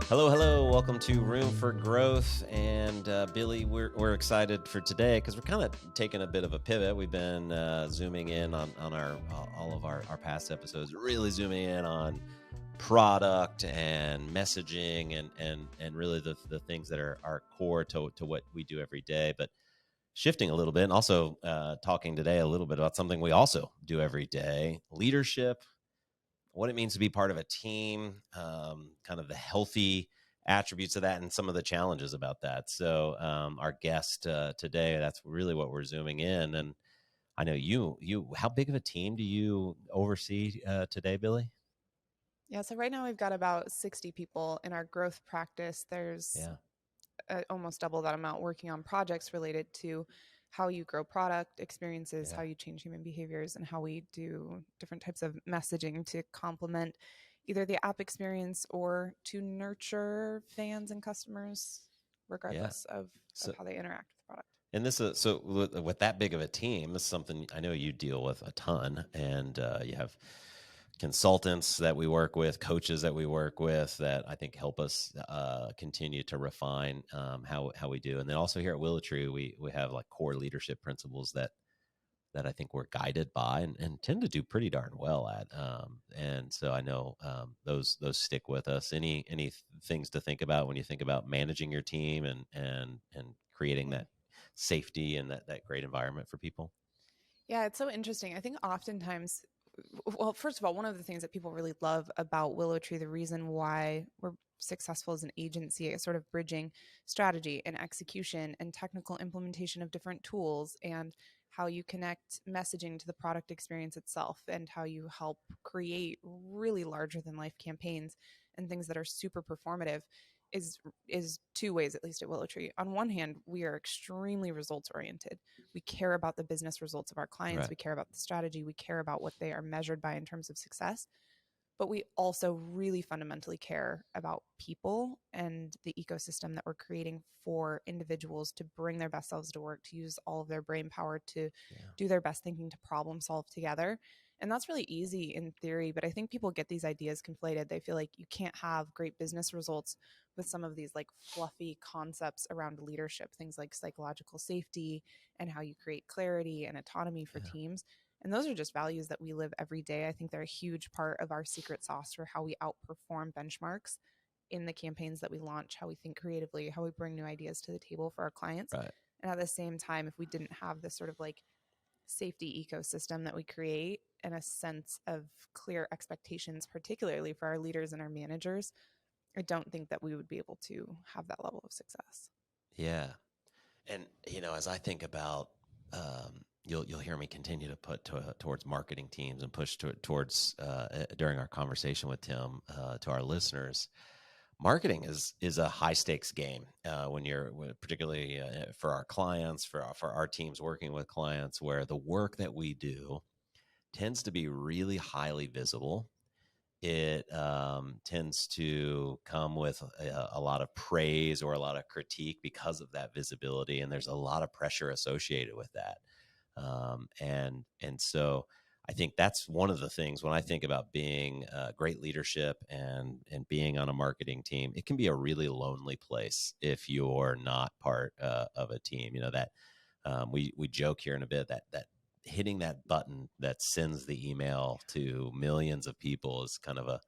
Hello, hello. Welcome to Room for Growth. And Billy, we're excited for today because we're kind of taking a bit of a pivot. We've been zooming in on our all of our past episodes, really zooming in on product and messaging and really the things that are core to what we do every day. But shifting a little bit and also talking today a little bit about something we also do every day: leadership, what it means to be part of a team, kind of the healthy attributes of that, and some of the challenges about that. So our guest today, that's really what we're zooming in. And I know how big of a team do you oversee today, Billy? Yeah, so right now we've got about 60 people in our growth practice. There's Yeah, almost double that amount working on projects related to how you grow product experiences, yeah, how you change human behaviors, and how we do different types of messaging to complement either the app experience or to nurture fans and customers, yeah. regardless of So, how they interact with the product. and this is so with that big of a team, this is something I know you deal with a ton, and you have consultants that we work with, coaches that we work with that I think help us continue to refine how we do. And then also here at WillowTree, we have like core leadership principles that I think we're guided by and tend to do pretty darn well at. And so I know those stick with us. Any things to think about when you think about managing your team and creating that safety and that great environment for people? Yeah, it's so interesting. I think oftentimes, well, first of all, one of the things that people really love about Willow Tree, the reason why we're successful as an agency is sort of bridging strategy and execution and technical implementation of different tools and how you connect messaging to the product experience itself and how you help create really larger than life campaigns and things that are super performative is two ways, at least at Willow Tree. On one hand, we are extremely results oriented. We care about the business results of our clients. Right. We care about the strategy. We care about what they are measured by in terms of success. But we also really fundamentally care about people and the ecosystem that we're creating for individuals to bring their best selves to work, to use all of their brain power to Yeah. do their best thinking, to problem solve together. And that's really easy in theory, but I think people get these ideas conflated. They feel like you can't have great business results with some of these like fluffy concepts around leadership, things like psychological safety and how you create clarity and autonomy for Yeah. teams. And those are just values that we live every day. I think they're a huge part of our secret sauce for how we outperform benchmarks in the campaigns that we launch, how we think creatively, how we bring new ideas to the table for our clients. Right. And at the same time, if we didn't have this sort of like safety ecosystem that we create and a sense of clear expectations, particularly for our leaders and our managers, I don't think that we would be able to have that level of success. Yeah. And as I think about, you'll hear me continue to put towards marketing teams and push towards during our conversation with Tim to our listeners. Marketing is a high stakes game when particularly for our clients, for our teams working with clients, where the work that we do tends to be really highly visible. It tends to come with a lot of praise or a lot of critique because of that visibility, and there's a lot of pressure associated with that. And so I think that's one of the things when I think about being great leadership and being on a marketing team. It can be a really lonely place if you're not part of a team. That we joke here in a bit that hitting that button that sends the email to millions of people is kind of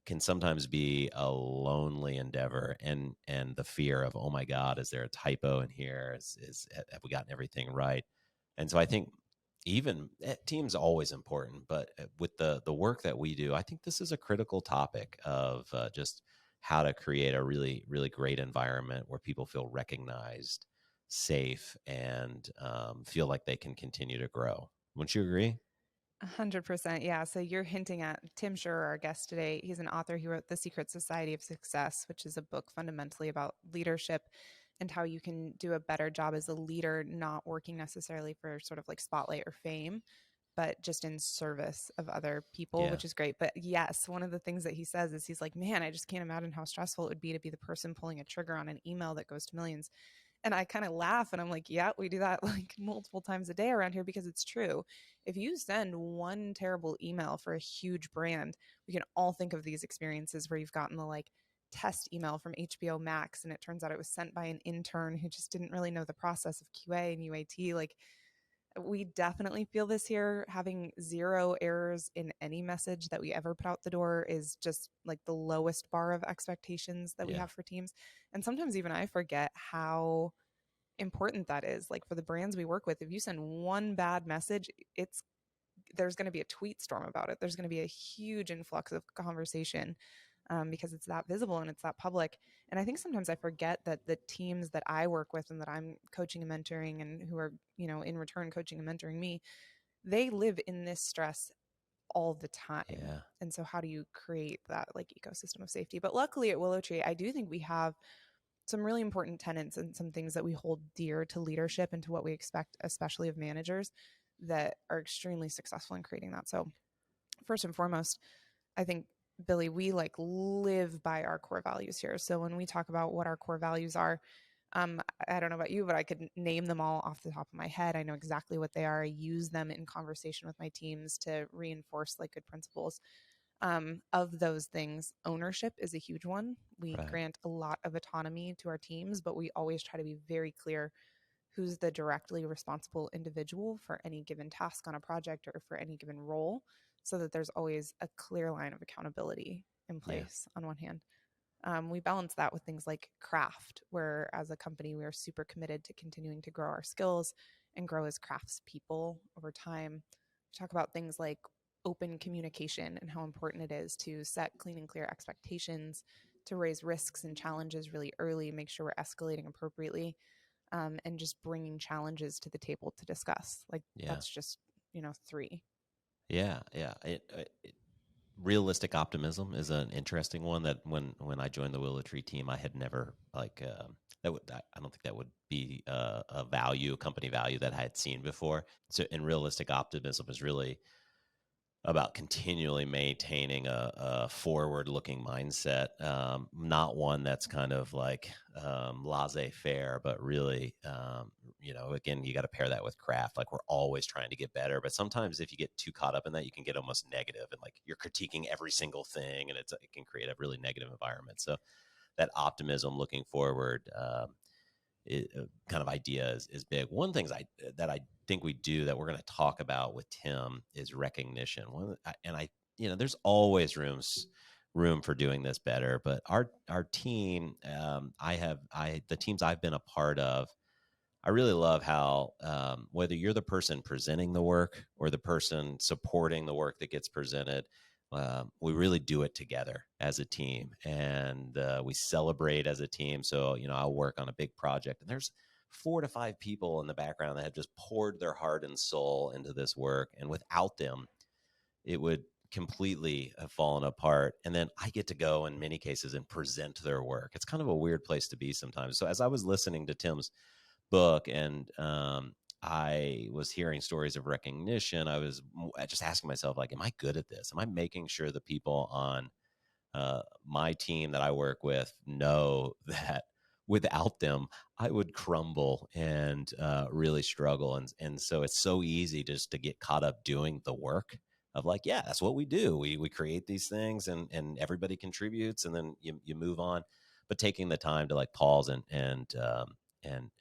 can sometimes be a lonely endeavor, and the fear of, oh my God, is there a typo in here? Have we gotten everything right? And so I think even team's always important, but with the work that we do, I think this is a critical topic of just how to create a really, really great environment where people feel recognized, safe, and feel like they can continue to grow. Wouldn't you agree? 100%. Yeah. So you're hinting at Tim Schurrer, our guest today. He's an author. He wrote The Secret Society of Success, which is a book fundamentally about leadership and how you can do a better job as a leader, not working necessarily for sort of like spotlight or fame, but just in service of other people, Yeah. which is great. But yes, one of the things that he says is he's like, man, I just can't imagine how stressful it would be to be the person pulling a trigger on an email that goes to millions. And I kind of laugh and I'm like, yeah, we do that like multiple times a day around here because it's true. If you send one terrible email for a huge brand, we can all think of these experiences where you've gotten the like test email from HBO Max, and it turns out it was sent by an intern who just didn't really know the process of QA and UAT. Like, we definitely feel this here. Having zero errors in any message that we ever put out the door is just like the lowest bar of expectations that we Yeah. have for teams. And sometimes even I forget how important that is. Like, for the brands we work with, if you send one bad message, there's going to be a tweet storm about it. There's going to be a huge influx of conversation, because it's that visible and it's that public. And I think sometimes I forget that the teams that I work with and that I'm coaching and mentoring, and who are, in return coaching and mentoring me, they live in this stress all the time. Yeah. And so how do you create that like ecosystem of safety? But luckily at Willow Tree, I do think we have some really important tenets and some things that we hold dear to leadership and to what we expect, especially of managers, that are extremely successful in creating that. So first and foremost, I think, Billy, we like live by our core values here. So when we talk about what our core values are, I don't know about you, but I could name them all off the top of my head. I know exactly what they are. I use them in conversation with my teams to reinforce like good principles. Of those things, ownership is a huge one. We Right. grant a lot of autonomy to our teams, but we always try to be very clear who's the directly responsible individual for any given task on a project or for any given role, so that there's always a clear line of accountability in Yeah. place on one hand. We balance that with things like craft, where as a company, we are super committed to continuing to grow our skills and grow as crafts people over time. We talk about things like open communication and how important it is to set clean and clear expectations, to raise risks and challenges really early, make sure we're escalating appropriately, and just bringing challenges to the table to discuss. Like, Yeah. that's just, three. Yeah. Yeah. Realistic optimism is an interesting one that when I joined the Willow Tree team, I had never like I don't think that would be a value, a company value that I had seen before. So, in realistic optimism is really about continually maintaining a forward-looking mindset, not one that's kind of like laissez-faire, but really, again, you got to pair that with craft. Like, we're always trying to get better, but sometimes if you get too caught up in that, you can get almost negative, and like you're critiquing every single thing, and it can create a really negative environment. So that optimism, looking forward, kind of idea is big. One thing that I think we do that we're going to talk about with Tim is recognition. There's always room for doing this better. But our team, the teams I've been a part of, I really love how whether you're the person presenting the work or the person supporting the work that gets presented, we really do it together as a team, and we celebrate as a team. So, I'll work on a big project, and there's 4 to 5 people in the background that have just poured their heart and soul into this work, and without them, it would completely have fallen apart. And then I get to go in many cases and present their work. It's kind of a weird place to be sometimes. So as I was listening to Tim's book, and I was hearing stories of recognition, I was just asking myself, like, am I good at this? Am I making sure the people on my team that I work with know that without them, I would crumble and really struggle. And so it's so easy just to get caught up doing the work of like, yeah, that's what we do. We create these things, and everybody contributes, and then you move on. But taking the time to like pause and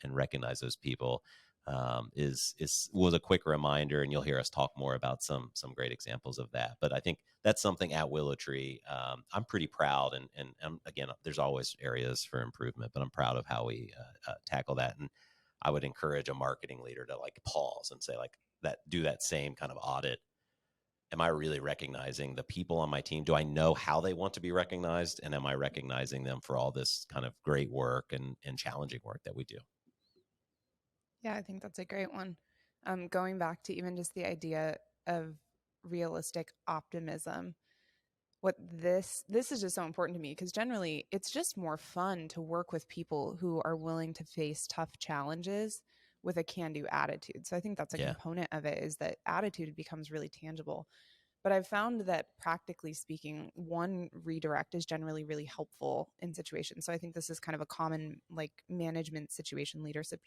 recognize those people was a quick reminder, and you'll hear us talk more about some great examples of that. But I think that's something at Willow Tree. I'm pretty proud, and again, there's always areas for improvement, but I'm proud of how we tackle that. And I would encourage a marketing leader to like pause and say, like, do that same kind of audit. Am I really recognizing the people on my team? Do I know how they want to be recognized? And am I recognizing them for all this kind of great work and challenging work that we do? Yeah, I think that's a great one. Going back to even just the idea of realistic optimism, what this is just so important to me, because generally it's just more fun to work with people who are willing to face tough challenges with a can-do attitude. So I think that's a Yeah. component of it, is that attitude becomes really tangible. But I've found that practically speaking, one redirect is generally really helpful in situations. So I think this is kind of a common like management situation, leadership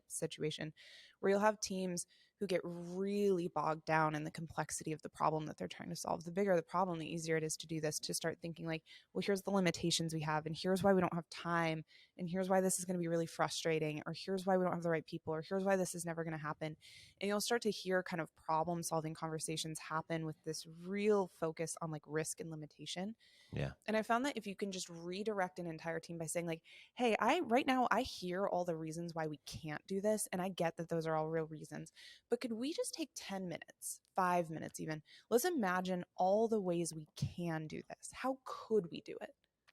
situation, where you'll have teams who get really bogged down in the complexity of the problem that they're trying to solve. The bigger the problem, the easier it is to do this, to start thinking like, well, here's the limitations we have, and here's why we don't have time, and here's why this is going to be really frustrating, or here's why we don't have the right people, or here's why this is never going to happen. And you'll start to hear kind of problem solving conversations happen with this real focus on like risk and limitation. Yeah. And I found that if you can just redirect an entire team by saying like, hey, right now I hear all the reasons why we can't do this, and I get that those are all real reasons, but could we just take 10 minutes, 5 minutes even? Let's imagine all the ways we can do this. How could we do it?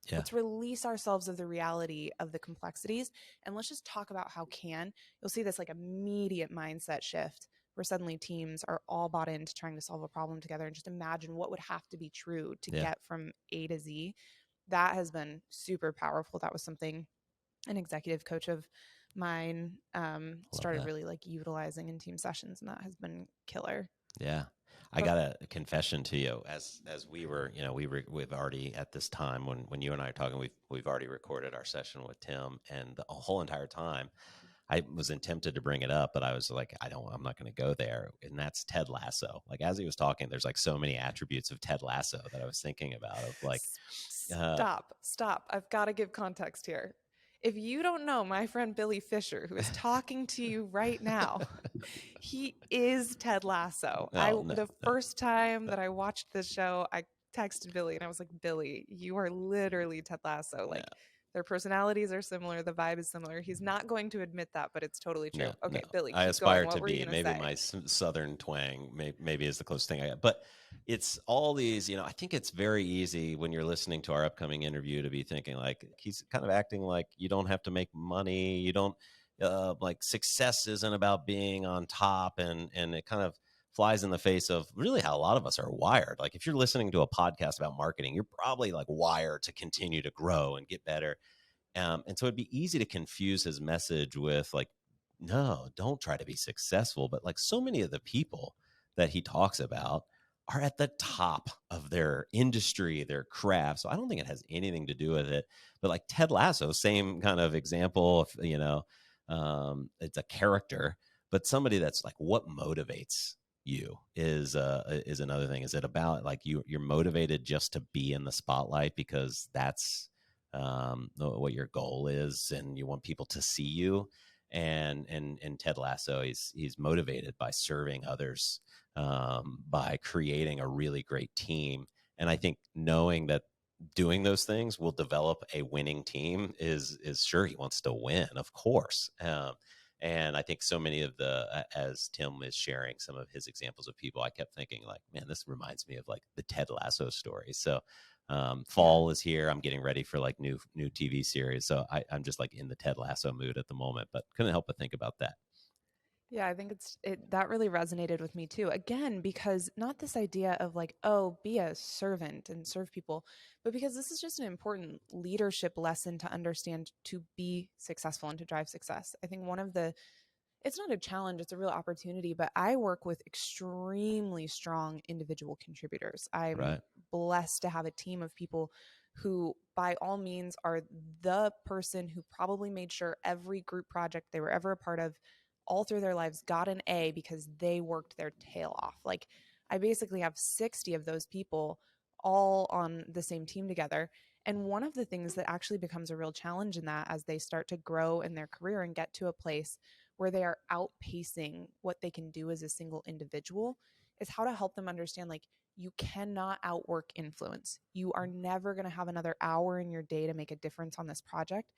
Yeah. Let's release ourselves of the reality of the complexities, and let's just talk about how can. You'll see this like immediate mindset shift where suddenly teams are all bought into trying to solve a problem together, and just imagine what would have to be true to get from A to Z. That has been super powerful. That was something an executive coach of mine started really like utilizing in team sessions, and that has been killer. Yeah. I got a confession to you as we were, we've already at this time when you and I are talking, we've already recorded our session with Tim, and the whole entire time I was tempted to bring it up, but I was like, I'm not going to go there. And that's Ted Lasso. Like, as he was talking, there's like so many attributes of Ted Lasso that I was thinking about of like, stop. I've got to give context here. If you don't know my friend Billy Fisher, who is talking to you right now, he is Ted Lasso. The first time that I watched this show, I texted Billy and I was like, Billy, you are literally Ted Lasso. Like, their personalities are similar. The vibe is similar. He's not going to admit that, but it's totally true. Okay, Billy, I keep aspire going. to be. Maybe my southern twang maybe is the closest thing I got. But it's all these, I think it's very easy when you're listening to our upcoming interview to be thinking like, he's kind of acting like you don't have to make money. You don't like success isn't about being on top. And it kind of flies in the face of really how a lot of us are wired. Like if you're listening to a podcast about marketing, you're probably like wired to continue to grow and get better. And so it'd be easy to confuse his message with like, no, don't try to be successful. But like so many of the people that he talks about are at the top of their industry, their craft. So I don't think it has anything to do with it. But like Ted Lasso, same kind of example, it's a character, but somebody that's like, what motivates you is another thing. Is it about like you're motivated just to be in the spotlight because that's what your goal is, and you want people to see you? And Ted Lasso, he's motivated by serving others, by creating a really great team. And I think knowing that doing those things will develop a winning team is sure, he wants to win, of course. And I think so many of as Tim is sharing some of his examples of people, I kept thinking like, man, this reminds me of like the Ted Lasso story. So fall is here. I'm getting ready for like new TV series. So I'm just like in the Ted Lasso mood at the moment, but couldn't help but think about that. Yeah, I think that really resonated with me too. Again, because not this idea of like, oh, be a servant and serve people, but because this is just an important leadership lesson to understand to be successful and to drive success. I think it's not a challenge, it's a real opportunity, but I work with extremely strong individual contributors. I'm blessed to have a team of people who by all means are the person who probably made sure every group project they were ever a part of all through their lives got an A because they worked their tail off. Like I basically have 60 of those people all on the same team together. And one of the things that actually becomes a real challenge in that as they start to grow in their career and get to a place where they are outpacing what they can do as a single individual is how to help them understand like you cannot outwork influence. You are never going to have another hour in your day to make a difference on this project.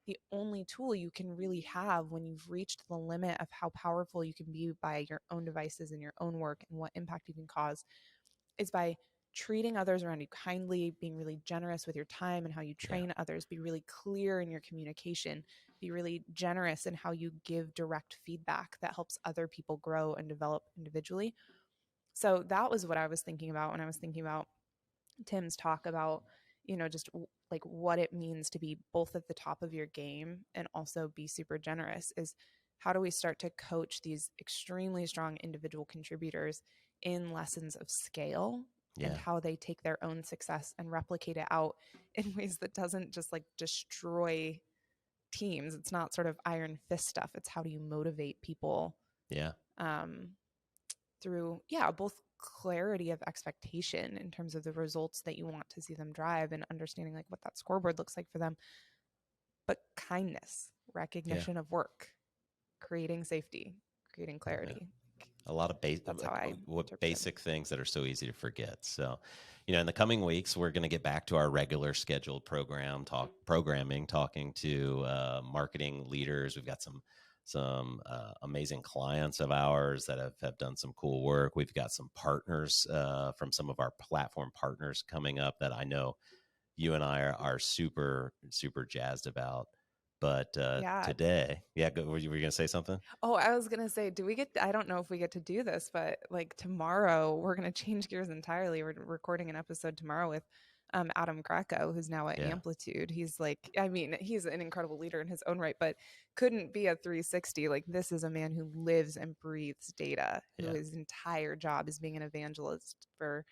The only tool you can really have when you've reached the limit of how powerful you can be by your own devices and your own work and what impact you can cause is by treating others around you kindly, being really generous with your time and how you train others, be really clear in your communication, be really generous in how you give direct feedback that helps other people grow and develop individually. So that was what I was thinking about when I was thinking about Tim's talk about, just like what it means to be both at the top of your game and also be super generous is how do we start to coach these extremely strong individual contributors in lessons of scale and how they take their own success and replicate it out in ways that doesn't just like destroy teams. It's not sort of iron fist stuff. It's how do you motivate people through, both clarity of expectation in terms of the results that you want to see them drive and understanding like what that scoreboard looks like for them, but kindness, Yeah. recognition of work, creating safety, creating clarity. A lot of That's how I interpret basic things that are so easy to forget. So, in the coming weeks, we're going to get back to our regular scheduled programming, talking to marketing leaders. We've got some amazing clients of ours that have done some cool work. We've got some partners from some of our platform partners coming up that I know you and I are super, super jazzed about. But today, were you going to say something? Oh, I was going to say, I don't know if we get to do this, but like tomorrow, we're going to change gears entirely. We're recording an episode tomorrow with Adam Greco, who's now at Amplitude. He's he's an incredible leader in his own right, but couldn't be a 360. Like, this is a man who lives and breathes data, who his entire job is being an evangelist for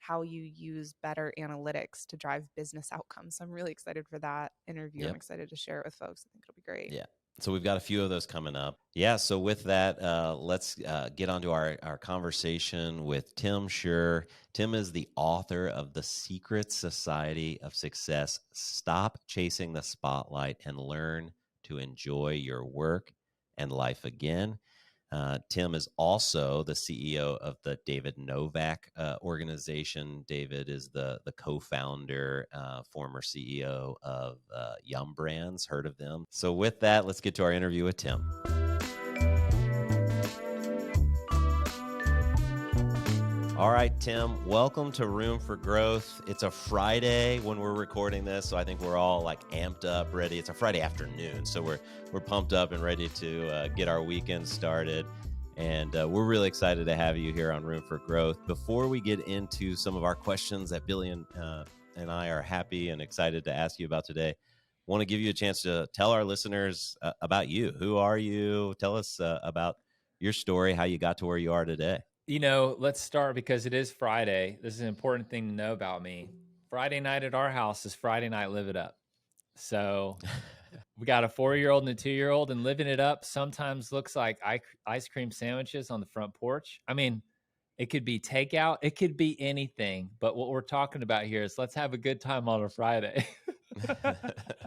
how you use better analytics to drive business outcomes. So I'm really excited for that interview. I'm excited to share it with folks. I think it'll be great. Yeah. So we've got a few of those coming up. Yeah. So with that, let's get on to our conversation with Tim Schurrer. Tim is the author of The Secret Society of Success. Stop chasing the spotlight and learn to enjoy your work and life again. Tim is also the CEO of the David Novak organization. David is the co-founder, former CEO of Yum Brands. Heard of them? So with that, let's get to our interview with Tim. All right, Tim, welcome to Room for Growth. It's a Friday when we're recording this, so I think we're all like amped up, ready. It's a Friday afternoon, so we're pumped up and ready to get our weekend started. And we're really excited to have you here on Room for Growth. Before we get into some of our questions that Billy and I are happy and excited to ask you about today, I want to give you a chance to tell our listeners about you. Who are you? Tell us about your story, how you got to where you are today. Let's start because it is Friday. This is an important thing to know about me. Friday night at our house is Friday night, live it up. So we got a 4-year-old and a 2-year-old, and living it up sometimes looks like ice cream sandwiches on the front porch. I mean, it could be takeout. It could be anything. But what we're talking about here is let's have a good time on a Friday.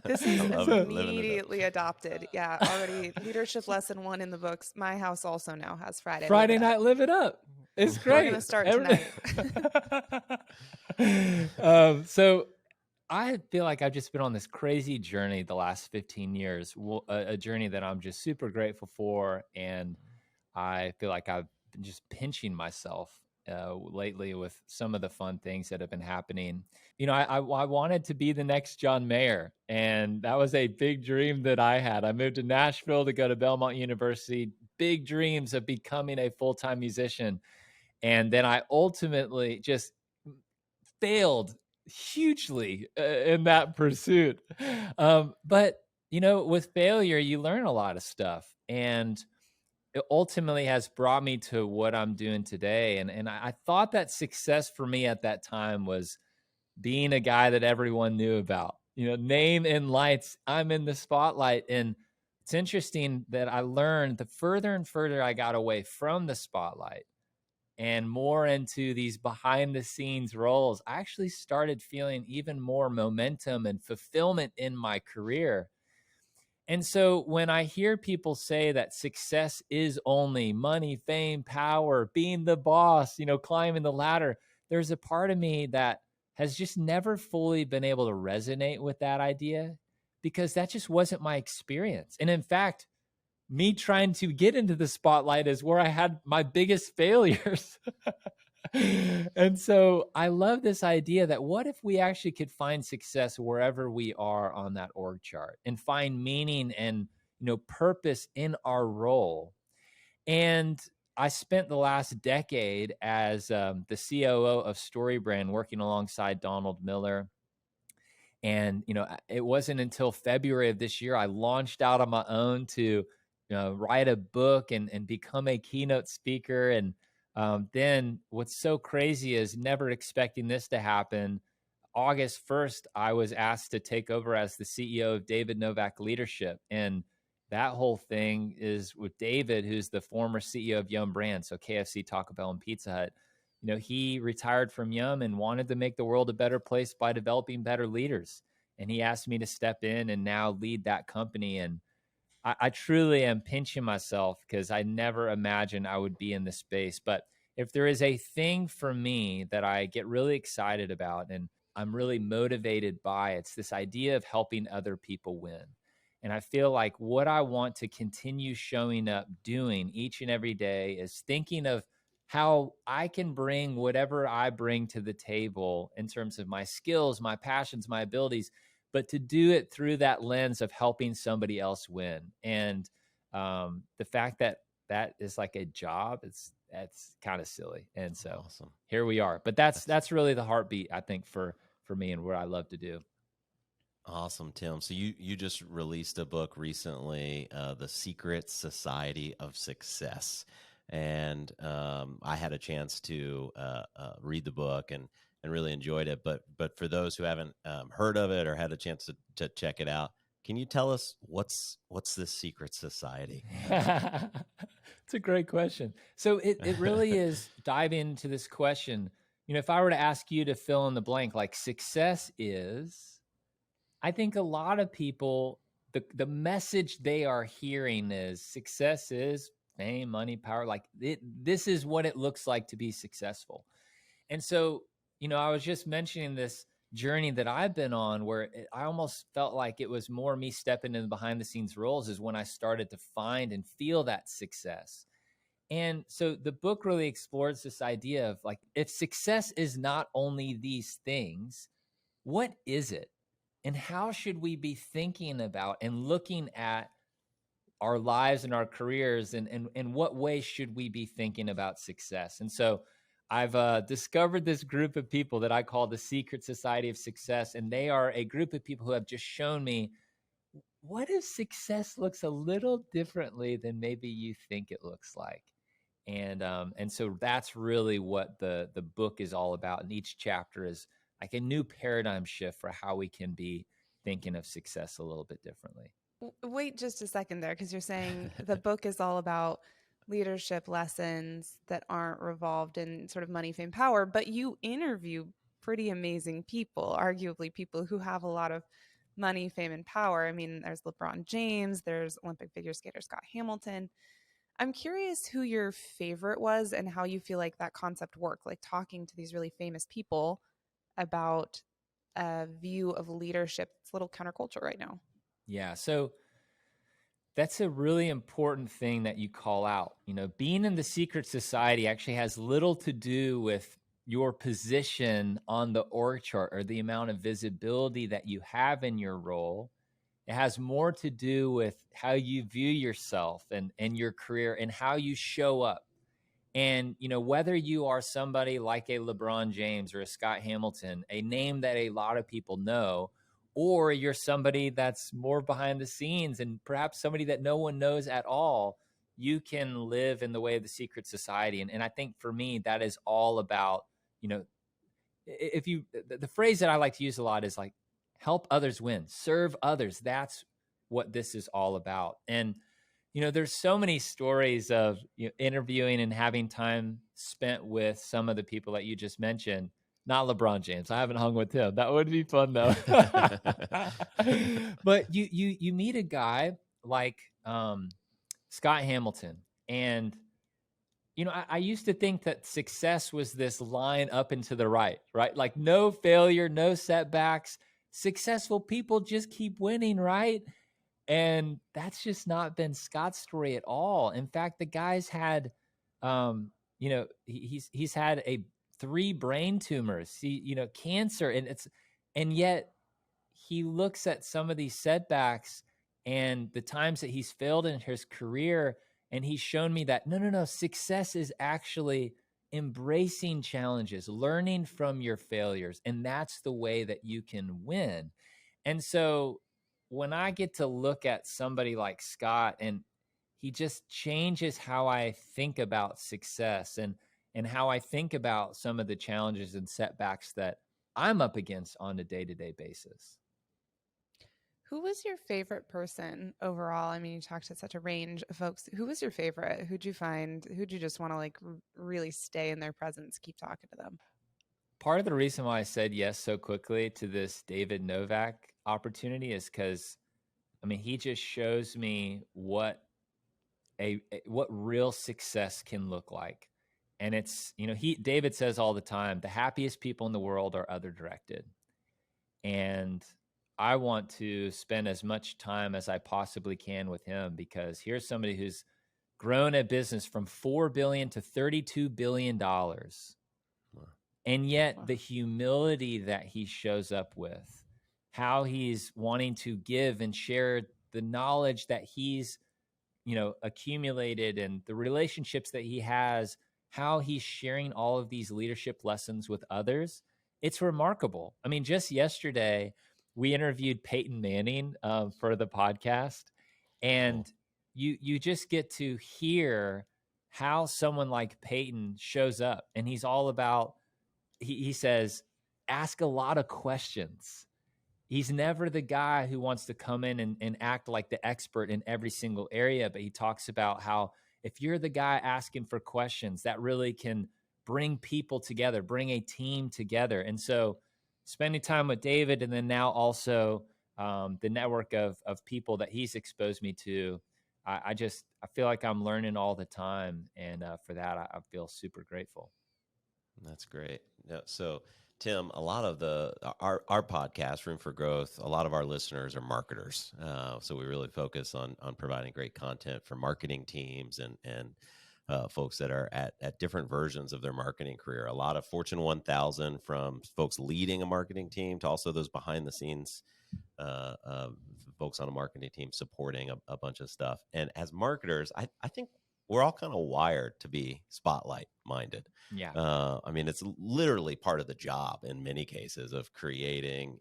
This is immediately adopted. Yeah, already leadership lesson 1 in the books. My house also now has Friday night, live it up. It's great. We're going to start tonight. So I feel like I've just been on this crazy journey the last 15 years, a journey that I'm just super grateful for. And I feel like I've been just pinching myself lately with some of the fun things that have been happening. I wanted to be the next John Mayer, and that was a big dream that I had. I moved to Nashville to go to Belmont University, big dreams of becoming a full-time musician. And then I ultimately just failed hugely in that pursuit. But, with failure, you learn a lot of stuff. And it ultimately has brought me to what I'm doing today. And I thought that success for me at that time was being a guy that everyone knew about. Name in lights, I'm in the spotlight. And it's interesting that I learned the further and further I got away from the spotlight and more into these behind the scenes roles, I actually started feeling even more momentum and fulfillment in my career. And so when I hear people say that success is only money, fame, power, being the boss, climbing the ladder, there's a part of me that has just never fully been able to resonate with that idea because that just wasn't my experience. And in fact, me trying to get into the spotlight is where I had my biggest failures. And so I love this idea that what if we actually could find success wherever we are on that org chart and find meaning and, purpose in our role. And I spent the last decade as the COO of StoryBrand working alongside Donald Miller. And, it wasn't until February of this year I launched out on my own to write a book and become a keynote speaker. And then what's so crazy is never expecting this to happen. August 1st, I was asked to take over as the CEO of David Novak Leadership. And that whole thing is with David, who's the former CEO of Yum Brands, so KFC, Taco Bell, and Pizza Hut. He retired from Yum and wanted to make the world a better place by developing better leaders. And he asked me to step in and now lead that company. And I truly am pinching myself because I never imagined I would be in this space. But if there is a thing for me that I get really excited about and I'm really motivated by, it's this idea of helping other people win. And I feel like what I want to continue showing up doing each and every day is thinking of how I can bring whatever I bring to the table in terms of my skills, my passions, my abilities, but to do it through that lens of helping somebody else win. And the fact that that is like a job, that's kind of silly. And so Awesome. Here we are. But that's really the heartbeat, I think, for me and what I love to do. Awesome, Tim. So you just released a book recently, The Secret Society of Success. And I had a chance to read the book and really enjoyed it. But for those who haven't heard of it or had a chance to check it out, can you tell us what's this secret society? It's a great question. So it really is dive into this question. If I were to ask you to fill in the blank, like success is, I think a lot of people, the message they are hearing is success is fame, money, power. Like this is what it looks like to be successful. And so, I was just mentioning this journey that I've been on where I almost felt like it was more me stepping in the behind the scenes roles is when I started to find and feel that success. And so the book really explores this idea of like, if success is not only these things, what is it? And how should we be thinking about and looking at our lives and our careers, and in what way should we be thinking about success? And so I've discovered this group of people that I call the Secret Society of Success, and they are a group of people who have just shown me, what if success looks a little differently than maybe you think it looks like? And so that's really what the book is all about. And each chapter is like a new paradigm shift for how we can be thinking of success a little bit differently. Wait just a second there, because you're saying the book is all about leadership lessons that aren't revolved in sort of money, fame, power, but you interview pretty amazing people, arguably people who have a lot of money, fame, and power. I mean, there's LeBron James, there's Olympic figure skater Scott Hamilton. I'm curious who your favorite was and how you feel like that concept worked, like talking to these really famous people about a view of leadership that's a little counterculture right now. Yeah, so that's a really important thing that you call out. Being in the secret society actually has little to do with your position on the org chart or the amount of visibility that you have in your role. It has more to do with how you view yourself and your career and how you show up. And, whether you are somebody like a LeBron James or a Scott Hamilton, a name that a lot of people know, or you're somebody that's more behind the scenes and perhaps somebody that no one knows at all, you can live in the way of the secret society. And I think for me, that is all about, the phrase that I like to use a lot is like, help others win, serve others. That's what this is all about. And, there's so many stories of interviewing and having time spent with some of the people that you just mentioned. Not LeBron James. I haven't hung with him. That would be fun though. But you meet a guy like Scott Hamilton, and I used to think that success was this line up and to the right? Like no failure, no setbacks. Successful people just keep winning, right? And that's just not been Scott's story at all. In fact, the guy's had, he's had 3 brain tumors, cancer, and yet he looks at some of these setbacks and the times that he's failed in his career, and he's shown me that no, success is actually embracing challenges, learning from your failures, and that's the way that you can win. And so when I get to look at somebody like Scott, and he just changes how I think about success and how I think about some of the challenges and setbacks that I'm up against on a day-to-day basis. Who was your favorite person overall? I mean, you talked to such a range of folks. Who was your favorite? Who'd you find? Who'd you just want to like really stay in their presence, keep talking to them? Part of the reason why I said yes so quickly to this David Novak opportunity is because, I mean, he just shows me what what real success can look like. And it's, David says all the time, the happiest people in the world are other directed. And I want to spend as much time as I possibly can with him, because here's somebody who's grown a business from $4 billion to $32 billion. And yet the humility that he shows up with, how he's wanting to give and share the knowledge that he's, accumulated, and the relationships that he has, how he's sharing all of these leadership lessons with others. It's remarkable. I mean, just yesterday, we interviewed Peyton Manning for the podcast, and you just get to hear how someone like Peyton shows up, and he's all about, he says, ask a lot of questions. He's never the guy who wants to come in and act like the expert in every single area, but he talks about how if you're the guy asking for questions, that really can bring people together, bring a team together. And so spending time with David, and then now also the network of people that he's exposed me to, I feel like I'm learning all the time. And for that, I feel super grateful. That's great. Yeah, so Tim, a lot of our podcast, Room for Growth, a lot of our listeners are marketers. So we really focus on providing great content for marketing teams and folks that are at different versions of their marketing career. A lot of Fortune 1000, from folks leading a marketing team to also those behind the scenes folks on a marketing team supporting a bunch of stuff. And as marketers, I think we're all kind of wired to be spotlight minded. Yeah. I mean, it's literally part of the job in many cases of creating,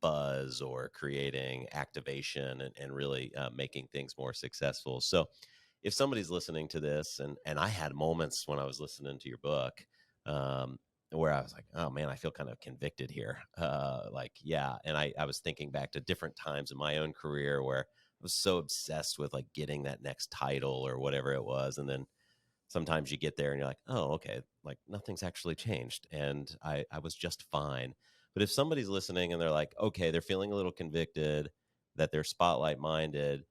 buzz or creating activation and really making things more successful. So if somebody's listening to this, and I had moments when I was listening to your book, where I was like, oh man, I feel kind of convicted here. And I was thinking back to different times in my own career where I was so obsessed with like getting that next title or whatever it was. And then sometimes you get there and you're like, oh, okay, like nothing's actually changed. And I was just fine. But if somebody's listening and they're like, okay, they're feeling a little convicted, that they're spotlight minded,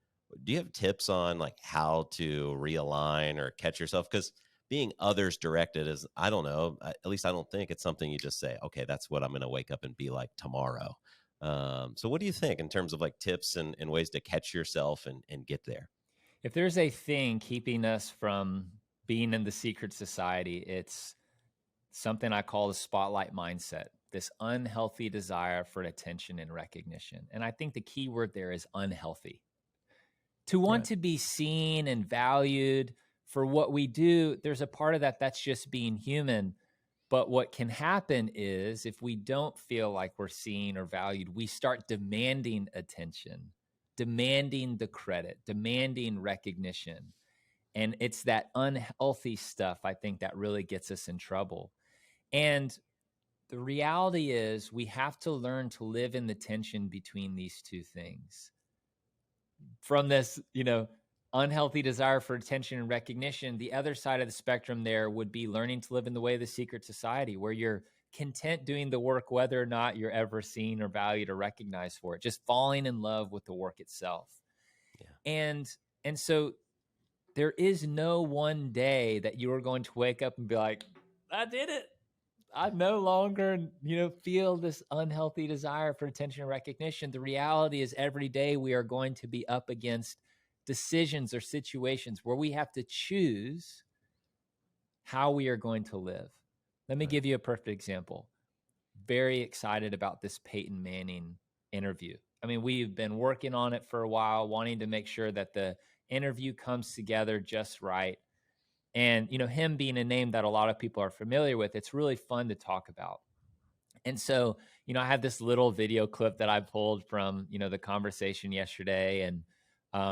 do you have tips on like how to realign or catch yourself? Because being others directed is, I don't know, at least I don't think it's something you just say, okay, that's what I'm going to wake up and be like tomorrow. So what do you think in terms of like tips and ways to catch yourself and get there? If there's a thing keeping us from being in the secret society, it's something I call the spotlight mindset, this unhealthy desire for attention and recognition. And I think the key word there is unhealthy. To want to be seen and valued for what we do, there's a part of that that's just being human. But what can happen is if we don't feel like we're seen or valued, we start demanding attention, demanding the credit, demanding recognition. And it's that unhealthy stuff, I think, that really gets us in trouble. And the reality is we have to learn to live in the tension between these two things. From this, unhealthy desire for attention and recognition, the other side of the spectrum there would be learning to live in the way of the secret society, where you're content doing the work whether or not you're ever seen or valued or recognized for it, just falling in love with the work itself. Yeah. And so there is no one day that you are going to wake up and be like, I did it. I no longer, feel this unhealthy desire for attention and recognition. The reality is every day we are going to be up against decisions or situations where we have to choose how we are going to live. Let me give you a perfect example. Very excited about this Peyton Manning interview. I mean, we've been working on it for a while, wanting to make sure that the interview comes together just right. And, him being a name that a lot of people are familiar with, it's really fun to talk about. And so, I have this little video clip that I pulled from, the conversation yesterday. And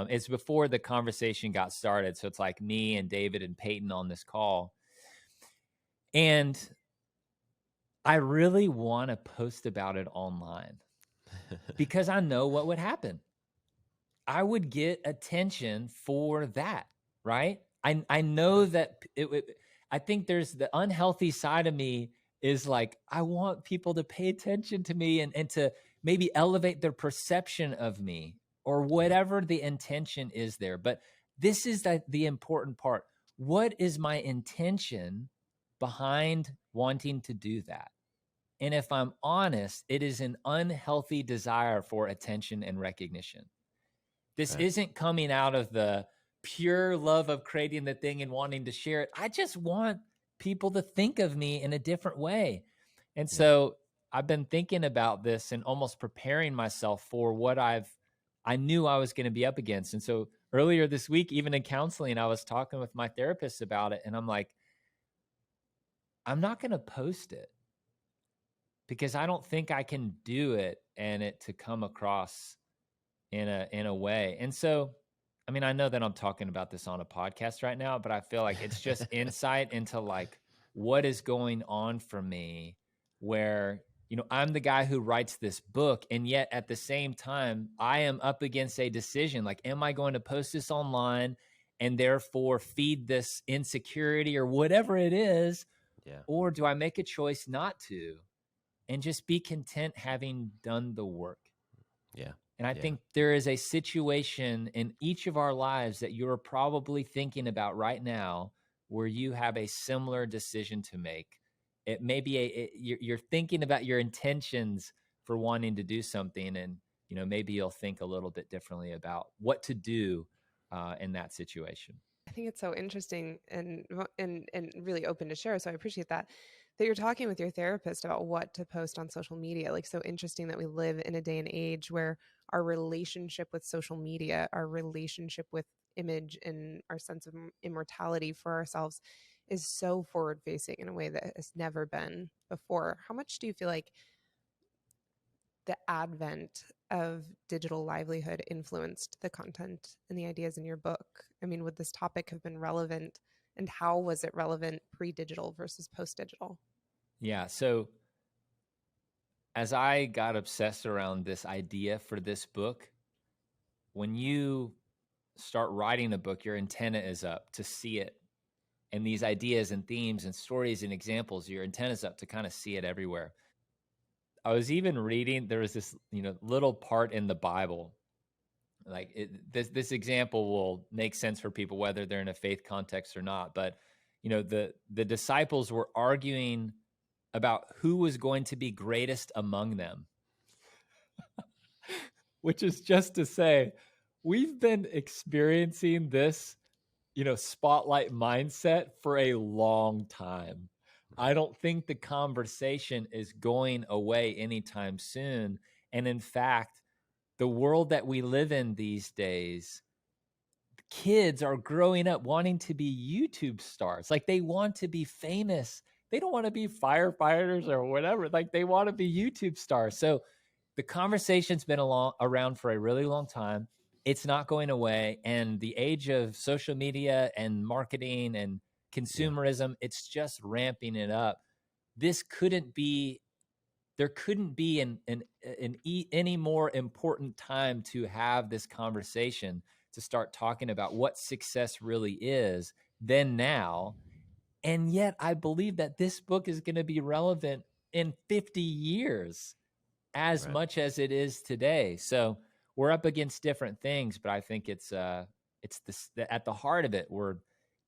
it's before the conversation got started. So it's like me and David and Peyton on this call. And I really want to post about it online. because I know what would happen. I would get attention for that, right? I know that I think there's the unhealthy side of me is like, I want people to pay attention to me and to maybe elevate their perception of me or whatever the intention is there. But this is the important part. What is my intention behind wanting to do that? And if I'm honest, it is an unhealthy desire for attention and recognition. This isn't coming out of the pure love of creating the thing and wanting to share it. I just want people to think of me in a different way. And so I've been thinking about this and almost preparing myself for what I knew I was going to be up against. And so earlier this week, even in counseling, I was talking with my therapist about it. And I'm like, I'm not going to post it because I don't think I can do it and it to come across in a way. And so, I mean, I know that I'm talking about this on a podcast right now, but I feel like it's just insight into like what is going on for me where, you know, I'm the guy who writes this book. And yet at the same time, I am up against a decision. Like, am I going to post this online and therefore feed this insecurity or whatever it is? Yeah. Or do I make a choice not to and just be content having done the work? Yeah. And I think there is a situation in each of our lives that you're probably thinking about right now where you have a similar decision to make. It may be you're thinking about your intentions for wanting to do something, and you know maybe you'll think a little bit differently about what to do in that situation. I think it's so interesting and really open to share. So I appreciate that you're talking with your therapist about what to post on social media. Like, so interesting that we live in a day and age where our relationship with social media, our relationship with image and our sense of immortality for ourselves is so forward facing in a way that has never been before. How much do you feel like the advent of digital livelihood influenced the content and the ideas in your book? I mean, would this topic have been relevant, and how was it relevant pre-digital versus post-digital? Yeah. So as I got obsessed around this idea for this book, when you start writing a book, your antenna is up to see it. And these ideas and themes and stories and examples, your antenna is up to kind of see it everywhere. I was even reading, there was this, you know, little part in the Bible, like this example will make sense for people, whether they're in a faith context or not. But, you know, the disciples were arguing about who was going to be greatest among them, which is just to say, we've been experiencing this, you know, spotlight mindset for a long time. I don't think the conversation is going away anytime soon. And in fact, the world that we live in these days, kids are growing up wanting to be YouTube stars. Like, they want to be famous. They don't want to be firefighters or whatever. Like, they want to be YouTube stars. So the conversation's been around for a really long time. It's not going away. And the age of social media and marketing and consumerism, it's just ramping it up. There couldn't be any more important time to have this conversation, to start talking about what success really is than now. And yet I believe that this book is going to be relevant in 50 years as much as it is today. So we're up against different things, but I think it's at the heart of it, we're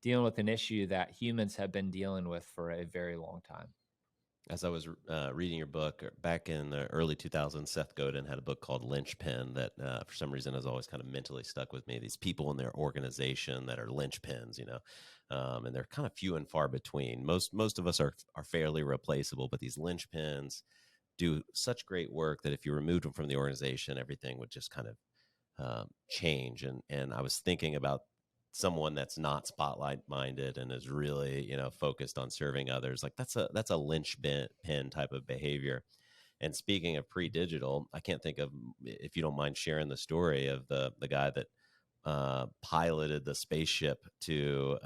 dealing with an issue that humans have been dealing with for a very long time. As I was reading your book back in the early 2000s, Seth Godin had a book called Linchpin that for some reason has always kind of mentally stuck with me. These people in their organization that are linchpins, you know, and they're kind of few and far between. Most of us are fairly replaceable, but these linchpins do such great work that if you removed them from the organization, everything would just kind of change. And I was thinking about someone that's not spotlight minded and is really, you know, focused on serving others. Like that's a linchpin type of behavior. And speaking of pre-digital, I can't think of, if you don't mind sharing the story of the guy that piloted the spaceship to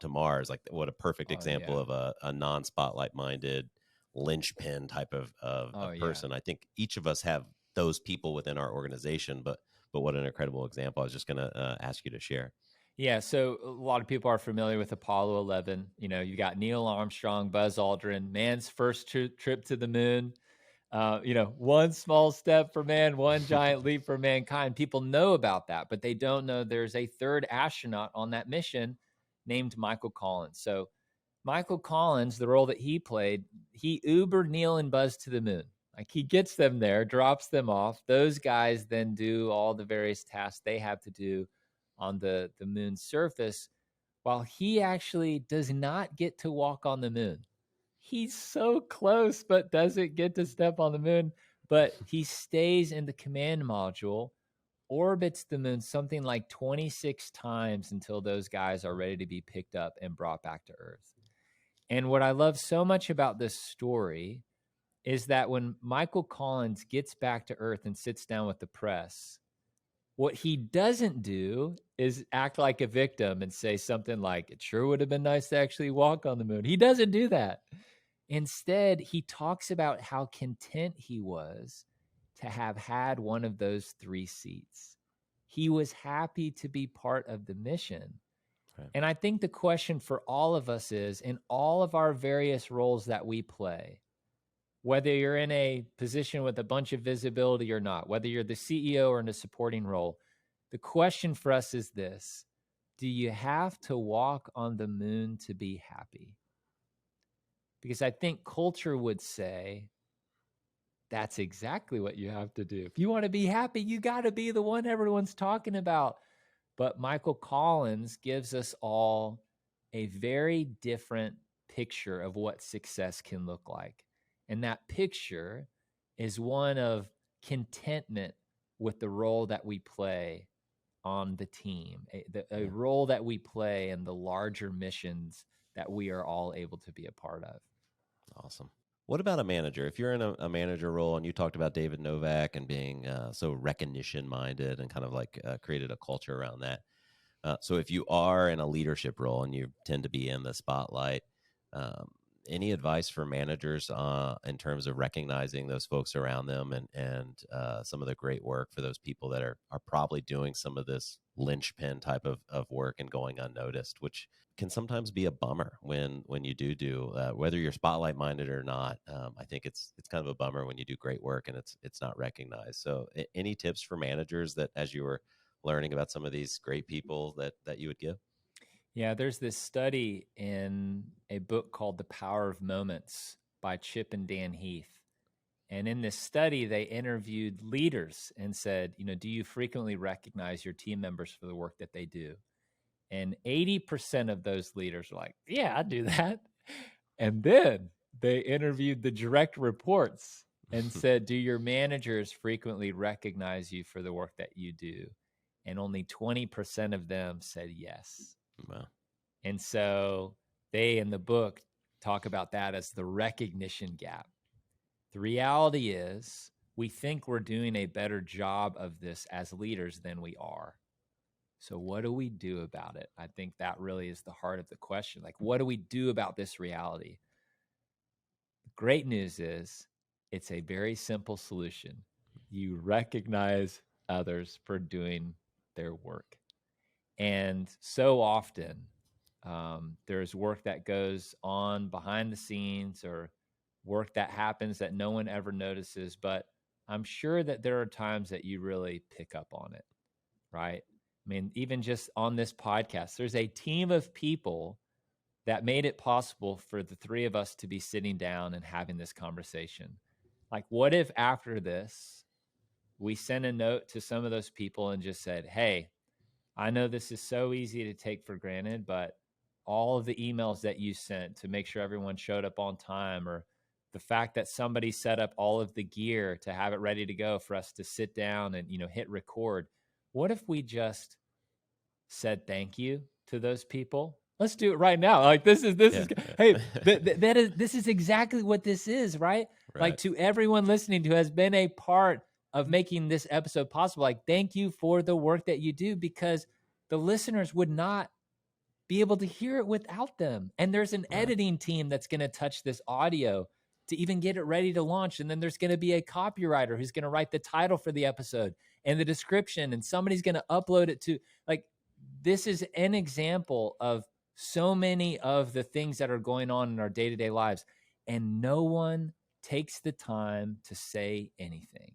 Mars. Like, what a perfect example of a non-spotlight minded linchpin type of Oh, yeah. person. I think each of us have those people within our organization, but what an incredible example. I was just going to ask you to share. Yeah, so a lot of people are familiar with Apollo 11. You got Neil Armstrong, Buzz Aldrin, man's first trip to the moon. One small step for man, one giant leap for mankind. People know about that, but they don't know there's a third astronaut on that mission named Michael Collins. So Michael Collins, the role that he played, he Ubered Neil and Buzz to the moon. Like, he gets them there, drops them off. Those guys then do all the various tasks they have to do on the moon's surface, while he actually does not get to walk on the moon. He's so close, but doesn't get to step on the moon. But he stays in the command module, orbits the moon something like 26 times until those guys are ready to be picked up and brought back to Earth. And what I love so much about this story is that when Michael Collins gets back to Earth and sits down with the press, what he doesn't do is act like a victim and say something like, it sure would have been nice to actually walk on the moon. He doesn't do that. Instead, he talks about how content he was to have had one of those 3 seats. He was happy to be part of the mission. Right. And I think the question for all of us is, in all of our various roles that we play, whether you're in a position with a bunch of visibility or not, whether you're the CEO or in a supporting role, the question for us is this: do you have to walk on the moon to be happy? Because I think culture would say that's exactly what you have to do. If you want to be happy, you got to be the one everyone's talking about. But Michael Collins gives us all a very different picture of what success can look like. And that picture is one of contentment with the role that we play on the team, a role that we play in the larger missions that we are all able to be a part of. Awesome. What about a manager? If you're in a manager role, and you talked about David Novak and being so recognition minded and kind of like created a culture around that. So if you are in a leadership role and you tend to be in the spotlight, any advice for managers in terms of recognizing those folks around them and some of the great work for those people that are probably doing some of this linchpin type of work and going unnoticed, which can sometimes be a bummer when you do whether you're spotlight minded or not. I think it's kind of a bummer when you do great work and it's not recognized. So any tips for managers that, as you were learning about some of these great people, that you would give? Yeah, there's this study in a book called The Power of Moments by Chip and Dan Heath. And in this study, they interviewed leaders and said, do you frequently recognize your team members for the work that they do? And 80% of those leaders are like, yeah, I do that. And then they interviewed the direct reports and said, do your managers frequently recognize you for the work that you do? And only 20% of them said yes. Wow. And so they, in the book, talk about that as the recognition gap. The reality is, we think we're doing a better job of this as leaders than we are. So what do we do about it? I think that really is the heart of the question. Like, what do we do about this reality? The great news is, it's a very simple solution. You recognize others for doing their work. And so often, there's work that goes on behind the scenes or work that happens that no one ever notices. But I'm sure that there are times that you really pick up on it, right? I mean, even just on this podcast, there's a team of people that made it possible for the 3 of us to be sitting down and having this conversation. Like, what if after this, we sent a note to some of those people and just said, hey, I know this is so easy to take for granted, but all of the emails that you sent to make sure everyone showed up on time, or the fact that somebody set up all of the gear to have it ready to go for us to sit down and, hit record. What if we just said thank you to those people? Let's do it right now. Like, this is, hey, this is exactly what this is, right? Like, to everyone listening who has been a part of making this episode possible, like, thank you for the work that you do, because the listeners would not be able to hear it without them. And there's an editing team that's going to touch this audio to even get it ready to launch. And then there's going to be a copywriter who's going to write the title for the episode and the description, and somebody's going to upload it to, like, this is an example of so many of the things that are going on in our day-to-day lives, and no one takes the time to say anything.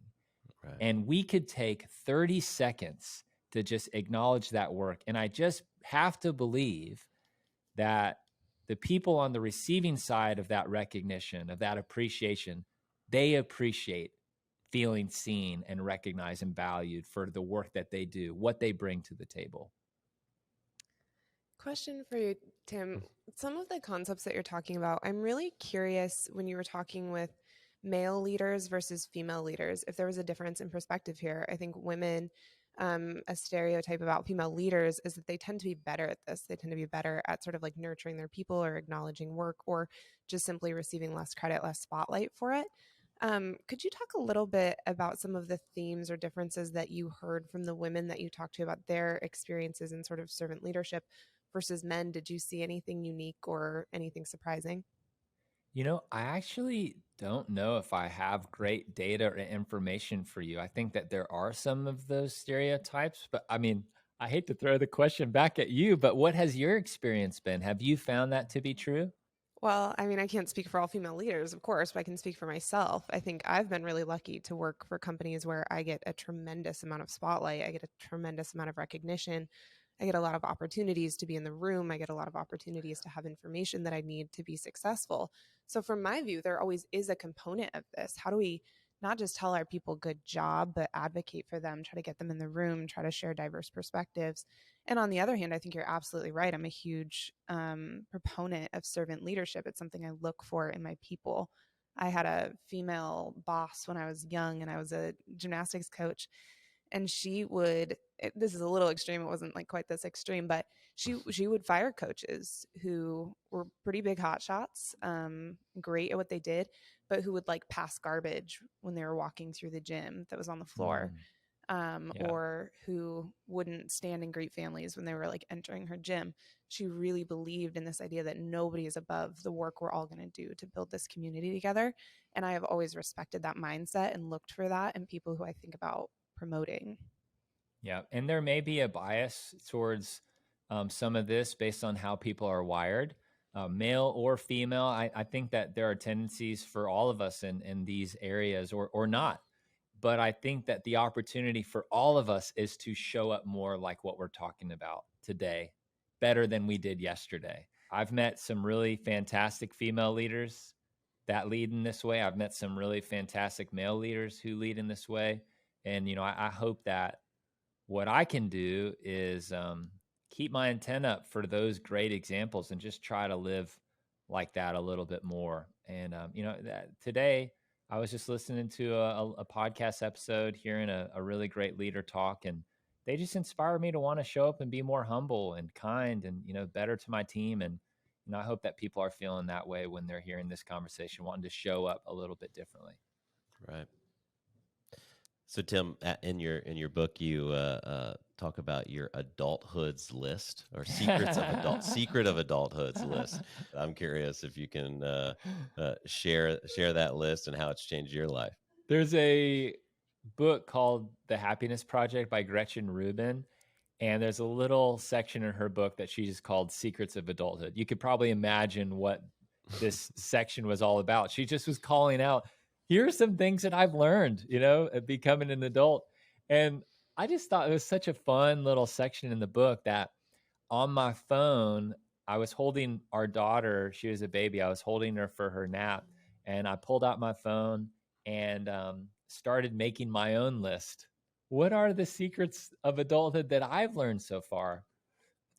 Right. And we could take 30 seconds to just acknowledge that work. And I just have to believe that the people on the receiving side of that recognition, of that appreciation, they appreciate feeling seen and recognized and valued for the work that they do, what they bring to the table. Question for you, Tim. Some of the concepts that you're talking about, I'm really curious when you were talking with male leaders versus female leaders, if there was a difference in perspective here. I think women, a stereotype about female leaders is that they tend to be better at this. They tend to be better at sort of like nurturing their people or acknowledging work, or just simply receiving less credit, less spotlight for it. Could you talk a little bit about some of the themes or differences that you heard from the women that you talked to about their experiences in sort of servant leadership versus men? Did you see anything unique or anything surprising? I actually don't know if I have great data or information for you. I think that there are some of those stereotypes, but I mean, I hate to throw the question back at you, but what has your experience been? Have you found that to be true? Well, I mean, I can't speak for all female leaders, of course, but I can speak for myself. I think I've been really lucky to work for companies where I get a tremendous amount of spotlight. I get a tremendous amount of recognition. I get a lot of opportunities to be in the room. I get a lot of opportunities to have information that I need to be successful. So from my view, there always is a component of this. How do we not just tell our people good job, but advocate for them, try to get them in the room, try to share diverse perspectives? And on the other hand, I think you're absolutely right. I'm a huge proponent of servant leadership. It's something I look for in my people. I had a female boss when I was young, and I was a gymnastics coach. And she would, this is a little extreme, it wasn't like quite this extreme, but she would fire coaches who were pretty big hotshots, great at what they did, but who would like pass garbage when they were walking through the gym that was on the floor. Yeah. Or who wouldn't stand and greet families when they were like entering her gym. She really believed in this idea that nobody is above the work we're all going to do to build this community together. And I have always respected that mindset and looked for that in people who I think about promoting. Yeah. And there may be a bias towards some of this based on how people are wired, male or female. I think that there are tendencies for all of us in these areas or not. But I think that the opportunity for all of us is to show up more like what we're talking about today, better than we did yesterday. I've met some really fantastic female leaders that lead in this way. I've met some really fantastic male leaders who lead in this way. And, I hope that what I can do is keep my antenna up for those great examples and just try to live like that a little bit more. And, today I was just listening to a podcast episode, hearing a really great leader talk, and they just inspired me to want to show up and be more humble and kind and, better to my team. And, I hope that people are feeling that way when they're hearing this conversation, wanting to show up a little bit differently. Right. So Tim, in your book, you talk about your adulthood's list, or secret of adulthood's list. I'm curious if you can share that list and how it's changed your life. There's a book called The Happiness Project by Gretchen Rubin, and there's a little section in her book that she just called Secrets of Adulthood. You could probably imagine what this section was all about. She just was calling out, here are some things that I've learned, at becoming an adult. And I just thought it was such a fun little section in the book that on my phone, I was holding our daughter. She was a baby. I was holding her for her nap. And I pulled out my phone and started making my own list. What are the secrets of adulthood that I've learned so far?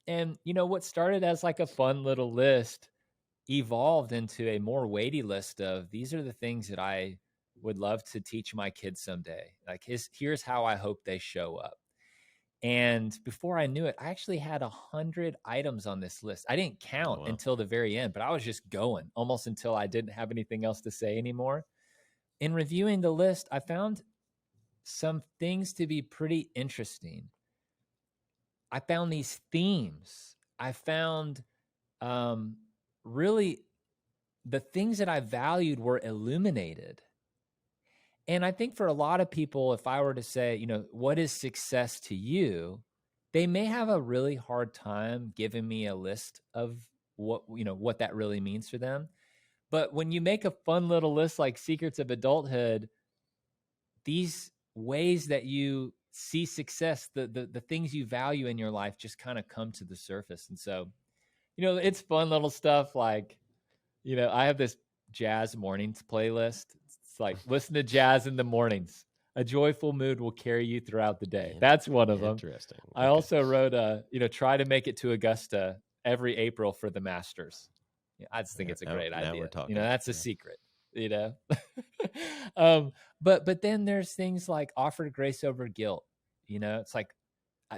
And, what started as like a fun little list evolved into a more weighty list of, these are the things that I would love to teach my kids someday. Like, here's how I hope they show up. And before I knew it, I actually had 100 items on this list. I didn't count until the very end, but I was just going almost until I didn't have anything else to say anymore. In reviewing the list, I found some things to be pretty interesting. I found these themes. I found really the things that I valued were illuminated. And I think for a lot of people, if I were to say, what is success to you, they may have a really hard time giving me a list of what that really means for them. But when you make a fun little list like Secrets of Adulthood, these ways that you see success, the things you value in your life just kind of come to the surface. And so, it's fun little stuff like, I have this jazz mornings playlist. It's like, listen to jazz in the mornings. A joyful mood will carry you throughout the day. That's one of them. Interesting. I also wrote try to make it to Augusta every April for the Masters. I just think it's a great idea. Now we're talking. That's a secret, but then there's things like offer grace over guilt. It's like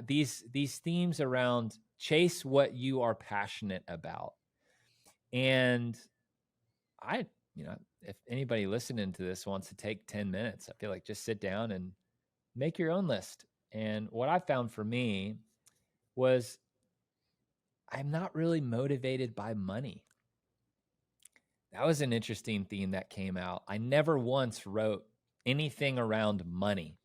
these themes around chase what you are passionate about. And if anybody listening to this wants to take 10 minutes, I feel like just sit down and make your own list. And what I found for me was I'm not really motivated by money. That was an interesting theme that came out. I never once wrote anything around money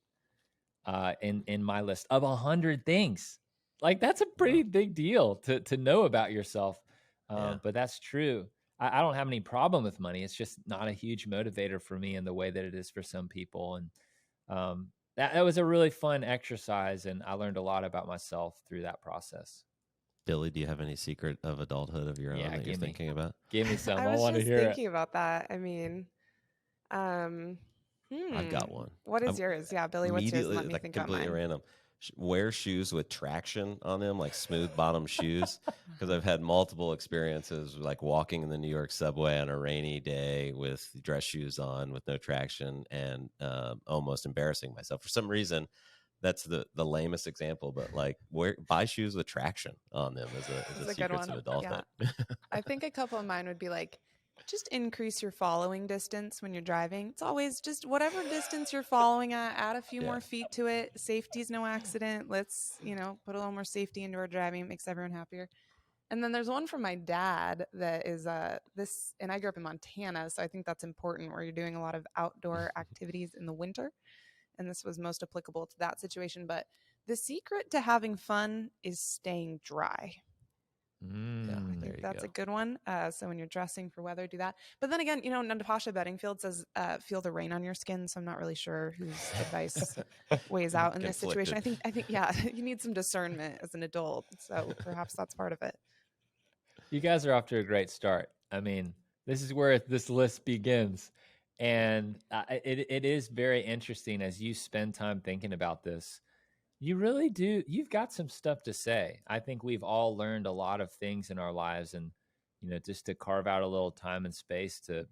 in my list of 100 things. Like, that's a pretty big deal to know about yourself. But that's true. I don't have any problem with money. It's just not a huge motivator for me in the way that it is for some people. And that was a really fun exercise, and I learned a lot about myself through that process. Billy, do you have any secret of adulthood of your own that you're thinking about? Give me some. I want to hear it. was just thinking about that. I mean, I've got one. What is yours? Yeah, Billy, what's yours? Let me think about mine. Completely random. Wear shoes with traction on them, like smooth bottom shoes, because I've had multiple experiences like walking in the New York subway on a rainy day with dress shoes on with no traction and almost embarrassing myself. For some reason, that's the lamest example, but like buy shoes with traction on them is a secret of adulthood. Yeah. I think a couple of mine would be like, just increase your following distance when you're driving. It's always just whatever distance you're following at, add a few more feet to it. Safety's no accident. Let's, put a little more safety into our driving. It makes everyone happier. And then there's one from my dad that is and I grew up in Montana, so I think that's important, where you're doing a lot of outdoor activities in the winter. And this was most applicable to that situation. But the secret to having fun is staying dry. I think that's a good one. So when you're dressing for weather, do that. But then again, Natasha Bedingfield says, feel the rain on your skin. So I'm not really sure whose advice weighs out in this situation. I think, yeah, you need some discernment as an adult. So perhaps that's part of it. You guys are off to a great start. I mean, this is where this list begins. And it is very interesting as you spend time thinking about this. You really do. You've got some stuff to say. I think we've all learned a lot of things in our lives, and just to carve out a little time and space to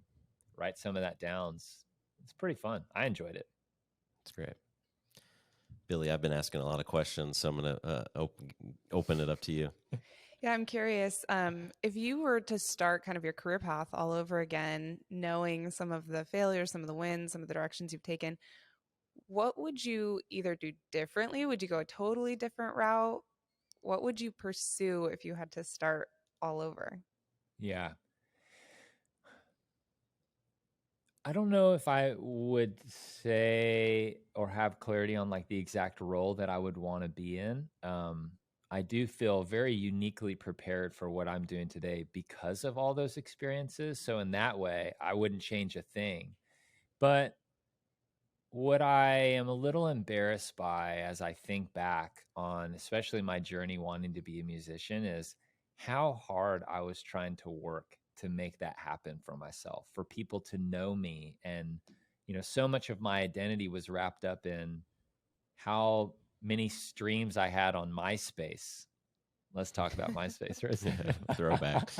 write some of that down. It's pretty fun. I enjoyed it. It's great. Billy, I've been asking a lot of questions, so I'm going to open it up to you. Yeah, I'm curious. If you were to start kind of your career path all over again, knowing some of the failures, some of the wins, some of the directions you've taken, what would you either do differently? Would you go a totally different route? What would you pursue if you had to start all over? Yeah. I don't know if I would say or have clarity on like the exact role that I would want to be in. I do feel very uniquely prepared for what I'm doing today because of all those experiences. So in that way, I wouldn't change a thing. But what I am a little embarrassed by as I think back on, especially my journey wanting to be a musician, is how hard I was trying to work to make that happen for myself, for people to know me. And, so much of my identity was wrapped up in how many streams I had on MySpace. Let's talk about MySpace for a second. Throwback.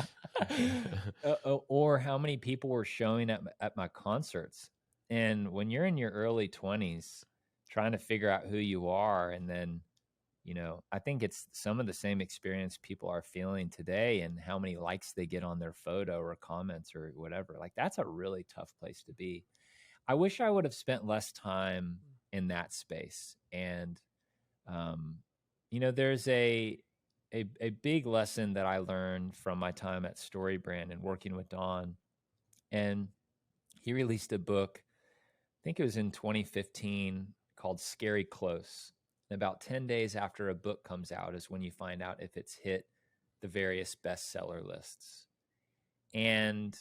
Or how many people were showing up at my concerts. And when you're in your early 20s, trying to figure out who you are, and then, I think it's some of the same experience people are feeling today, and how many likes they get on their photo or comments or whatever. Like, that's a really tough place to be. I wish I would have spent less time in that space. And, there's a big lesson that I learned from my time at StoryBrand and working with Dawn And he released a book, I think it was in 2015, called Scary Close. And about 10 days after a book comes out is when you find out if it's hit the various bestseller lists. And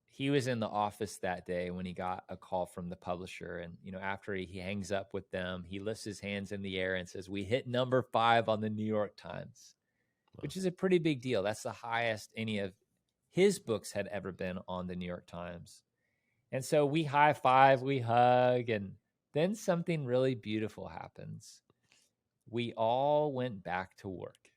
he was in the office that day when he got a call from the publisher. And, after he hangs up with them, he lifts his hands in the air and says, "We hit number 5 on the New York Times," which is a pretty big deal. That's the highest any of his books had ever been on the New York Times. And so we high five, we hug, and then something really beautiful happens. We all went back to work.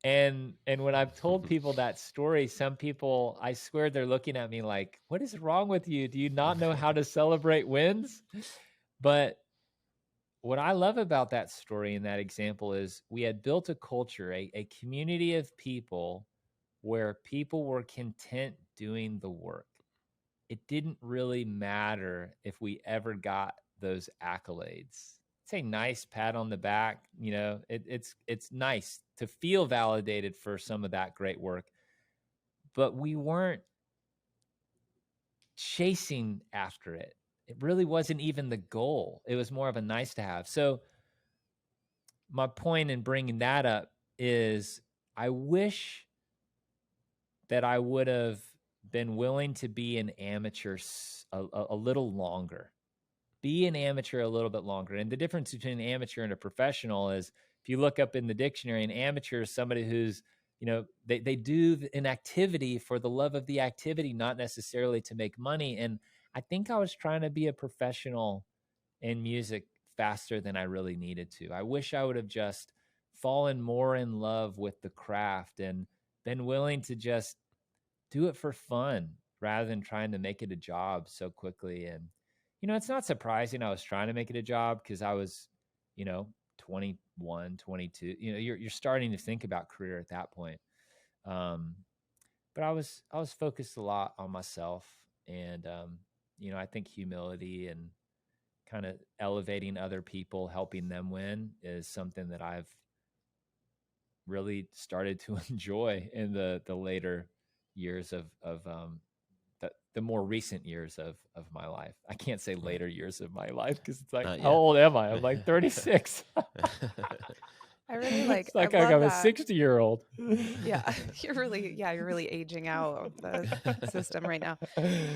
And when I've told people that story, some people, I swear they're looking at me like, "What is wrong with you? Do you not know how to celebrate wins?" But what I love about that story and that example is we had built a culture, a community of people where people were content doing the work. It didn't really matter if we ever got those accolades. It's a nice pat on the back. It's nice to feel validated for some of that great work, but we weren't chasing after it. It really wasn't even the goal. It was more of a nice to have. So my point in bringing that up is I wish that I would have been willing to be an amateur a little longer. Be an amateur a little bit longer. And the difference between an amateur and a professional is, if you look up in the dictionary, an amateur is somebody who's, they do an activity for the love of the activity, not necessarily to make money. And I think I was trying to be a professional in music faster than I really needed to. I wish I would have just fallen more in love with the craft and been willing to just do it for fun rather than trying to make it a job so quickly. And, it's not surprising I was trying to make it a job, because I was, 21, 22, you're starting to think about career at that point. But I was focused a lot on myself, and, I think humility and kind of elevating other people, helping them win, is something that I've really started to enjoy in the later years of the more recent years of my life. I can't say later years of my life, because it's like, how old am I? I'm like 36. I really like. It's like I I'm a love that. 60-year-old. Yeah, you're really aging out of the system right now.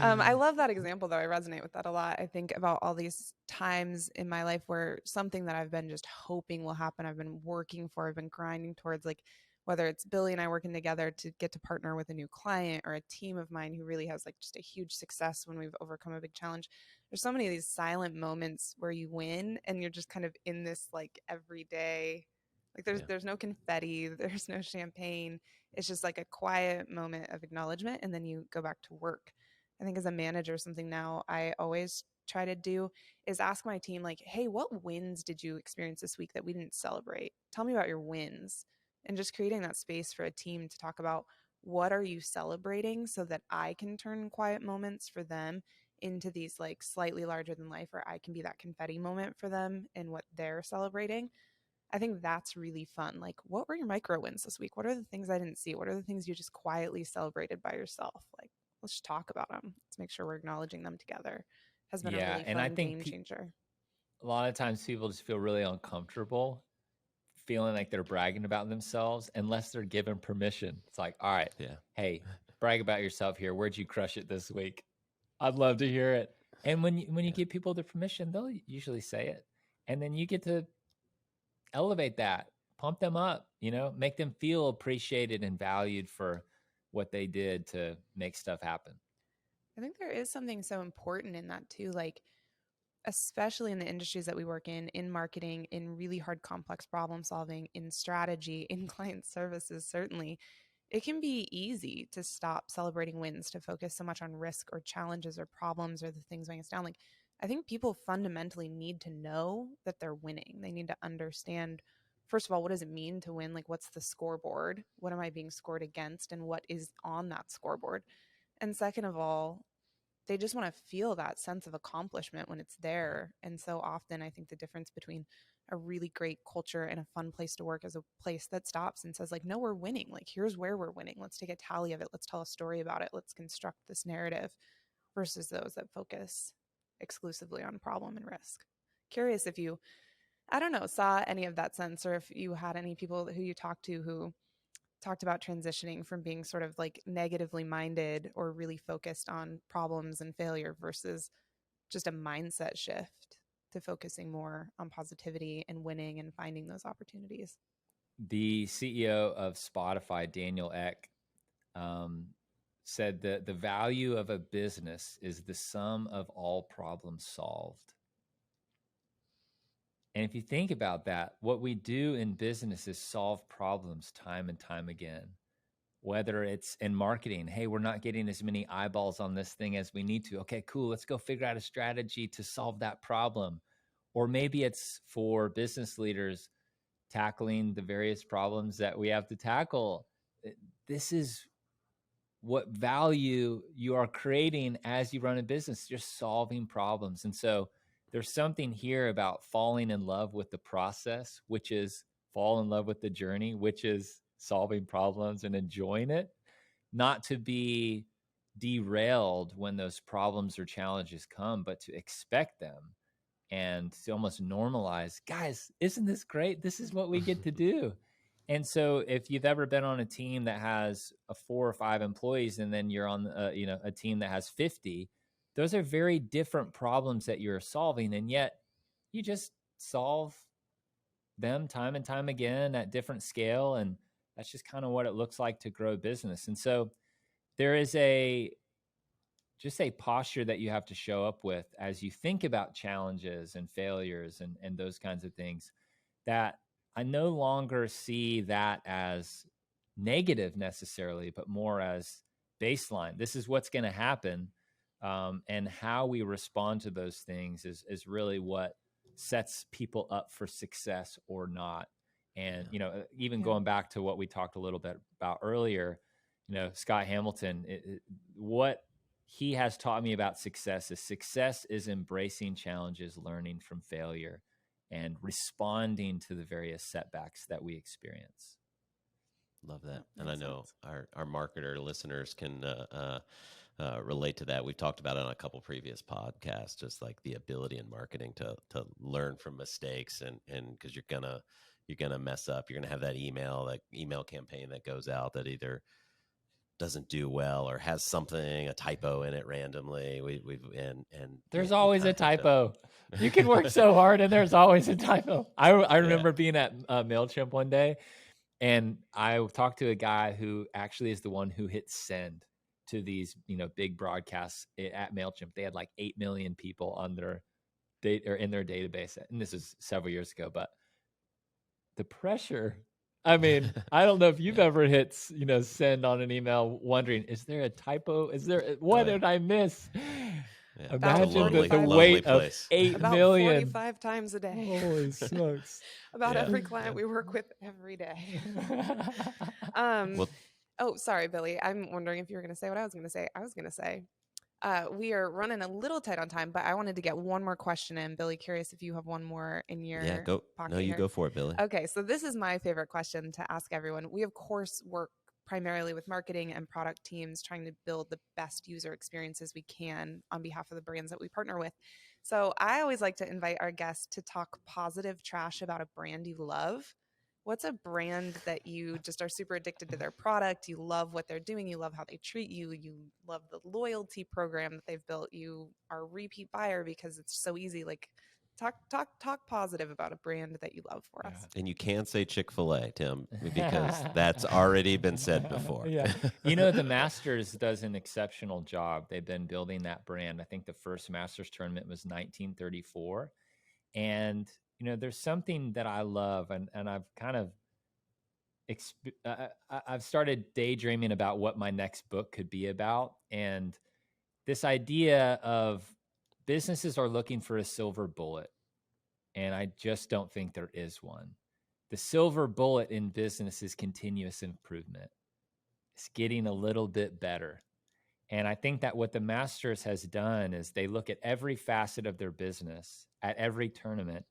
I love that example, though. I resonate with that a lot. I think about all these times in my life where something that I've been just hoping will happen, I've been working for, I've been grinding towards, like whether it's Billy and I working together to get to partner with a new client, or a team of mine who really has like just a huge success when we've overcome a big challenge. There's so many of these silent moments where you win and you're just kind of in this like everyday, like there's no confetti, there's no champagne. It's just like a quiet moment of acknowledgement, and then you go back to work. I think as a manager, something now I always try to do is ask my team, like, "Hey, what wins did you experience this week that we didn't celebrate? Tell me about your wins." And just creating that space for a team to talk about what are you celebrating, so that I can turn quiet moments for them into these like slightly larger than life, or I can be that confetti moment for them in what they're celebrating. I think that's really fun. Like, what were your micro wins this week? What are the things I didn't see? What are the things you just quietly celebrated by yourself? Like, let's just talk about them. Let's make sure we're acknowledging them together. Has been a really and I fun think game changer. a lot of times people just feel really uncomfortable feeling like they're bragging about themselves unless they're given permission. It's like, all right, hey, brag about yourself here. Where'd you crush it this week? I'd love to hear it. And when you give people the permission, they'll usually say it. And then you get to elevate that, pump them up, make them feel appreciated and valued for what they did to make stuff happen. I think there is something so important in that too. Like, especially in the industries that we work in marketing, in really hard, complex problem solving, in strategy, in client services, certainly, it can be easy to stop celebrating wins, to focus so much on risk or challenges or problems or the things weighing us down. Like, I think people fundamentally need to know that they're winning. They need to understand, first of all, what does it mean to win? Like, what's the scoreboard? What am I being scored against? And what is on that scoreboard? And second of all, they just want to feel that sense of accomplishment when it's there. And so often I think the difference between a really great culture and a fun place to work is a place that stops and says like, no, we're winning. Like, here's where we're winning. Let's take a tally of it. Let's tell a story about it. Let's construct this narrative, versus those that focus exclusively on problem and risk. Curious if you, I don't know, saw any of that sense, or if you had any people who you talked to who talked about transitioning from being sort of like negatively minded or really focused on problems and failure versus just a mindset shift to focusing more on positivity and winning and finding those opportunities. The CEO of Spotify, Daniel Ek, said that the value of a business is the sum of all problems solved. And if you think about that, what we do in business is solve problems time and time again. Whether it's in marketing, hey, we're not getting as many eyeballs on this thing as we need to. Okay, cool. Let's go figure out a strategy to solve that problem. Or maybe it's for business leaders tackling the various problems that we have to tackle. This is what value you are creating as you run a business. You're solving problems. And so there's something here about falling in love with the process, which is fall in love with the journey, which is solving problems and enjoying it, not to be derailed when those problems or challenges come, but to expect them and to almost normalize, guys, isn't this great? This is what we get to do. And so if you've ever been on a team that has 4 or 5 employees, and then you're on a team that has 50, those are very different problems that you're solving. And yet you just solve them time and time again at different scale. And that's just kind of what it looks like to grow a business. And so there is just a posture that you have to show up with as you think about challenges and failures and those kinds of things, that I no longer see that as negative necessarily, but more as baseline. This is what's going to happen. And how we respond to those things is really what sets people up for success or not. And, even going back to what we talked a little bit about earlier, Scott Hamilton, what he has taught me about success is embracing challenges, learning from failure, and responding to the various setbacks that we experience. Love that. And I know our marketer listeners can relate to that. We've talked about it on a couple previous podcasts, just like the ability in marketing to learn from mistakes, and because you're gonna mess up. You're gonna have that email campaign that goes out that either doesn't do well or has a typo in it randomly. There's always a typo. You can work so hard and there's always a typo. I remember being at MailChimp one day, and I talked to a guy who actually is the one who hit send to these, big broadcasts at MailChimp. They had like 8 million people on their in their database. And this is several years ago, but the pressure, I mean, I don't know if you've ever hit, send on an email wondering, is there a typo? What did I miss? Yeah, imagine the weight of 8 about million. 45 times a day. Holy smokes. About every client we work with every day. Oh, sorry, Billy. I'm wondering if you were going to say what I was going to say. I was going to say, we are running a little tight on time, but I wanted to get one more question in. Billy, curious if you have one more in your pocket. No, you go for it, Billy. Okay, so this is my favorite question to ask everyone. We, of course, work primarily with marketing and product teams trying to build the best user experiences we can on behalf of the brands that we partner with. So I always like to invite our guests to talk positive trash about a brand you love. What's a brand that you just are super addicted to their product? You love what they're doing. You love how they treat you. You love the loyalty program that they've built. You are a repeat buyer because it's so easy. Like, talk positive about a brand that you love for us. And you can say Chick-fil-A, Tim, because that's already been said before. Yeah. The Masters does an exceptional job. They've been building that brand. I think the first Masters tournament was 1934. And there's something that I love, and I've kind of I've started daydreaming about what my next book could be about. And this idea of businesses are looking for a silver bullet, and I just don't think there is one. The silver bullet in business is continuous improvement. It's getting a little bit better. And I think that what the Masters has done is they look at every facet of their business at every tournament,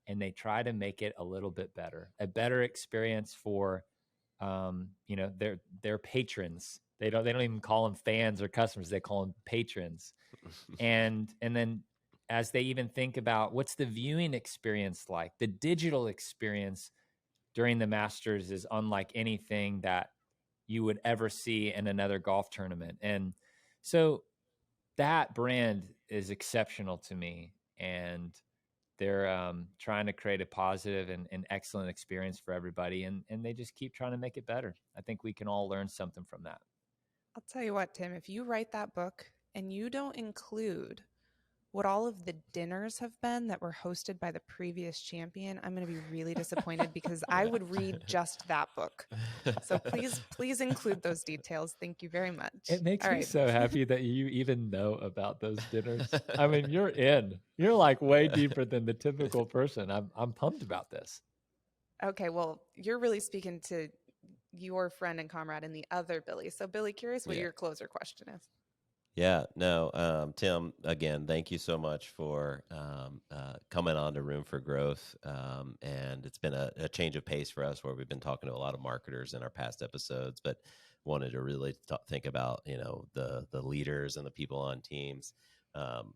and they try to make it a little bit better, a better experience for, their patrons. They don't even call them fans or customers; they call them patrons. and then as they even think about what's the viewing experience like, the digital experience during the Masters is unlike anything that you would ever see in another golf tournament. And so that brand is exceptional to me, and they're trying to create a positive and excellent experience for everybody. And they just keep trying to make it better. I think we can all learn something from that. I'll tell you what, Tim, if you write that book and you don't include what all of the dinners have been that were hosted by the previous champion, I'm going to be really disappointed, because I would read just that book. So please include those details. Thank you very much. It makes All me right. so happy that you even know about those dinners. I mean, you're like way deeper than the typical person. I'm pumped about this. Okay, well, you're really speaking to your friend and comrade and the other Billy. So Billy, curious what your closer question is. Yeah, no, Tim, again, thank you so much for coming on to Room for Growth. And it's been a change of pace for us, where we've been talking to a lot of marketers in our past episodes, but wanted to really think about, the leaders and the people on teams.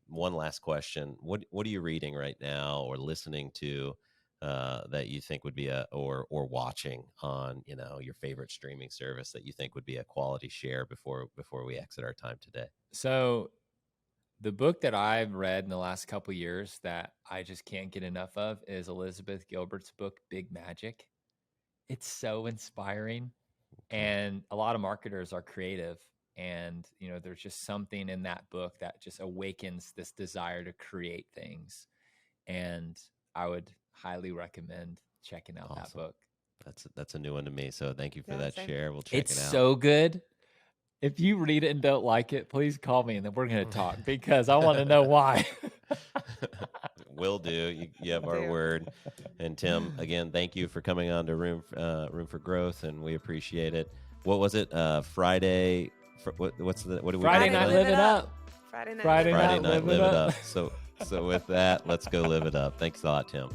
One last question. What are you reading right now or listening to that you think would be or watching on, your favorite streaming service that you think would be a quality share before we exit our time today? So the book that I've read in the last couple of years that I just can't get enough of is Elizabeth Gilbert's book, Big Magic. It's so inspiring. And a lot of marketers are creative. And, there's just something in that book that just awakens this desire to create things. And I would highly recommend checking out that book. That's a new one to me. So thank you for that share. We'll check it out. It's so good. If you read it and don't like it, please call me, and then we're going to talk, because I want to know why. Will do. You have our word. And Tim, again, thank you for coming on to Room for Growth, and we appreciate it. What was it? Friday. What do we? Friday night, live it up. Friday night, live it up. So with that, let's go live it up. Thanks a lot, Tim.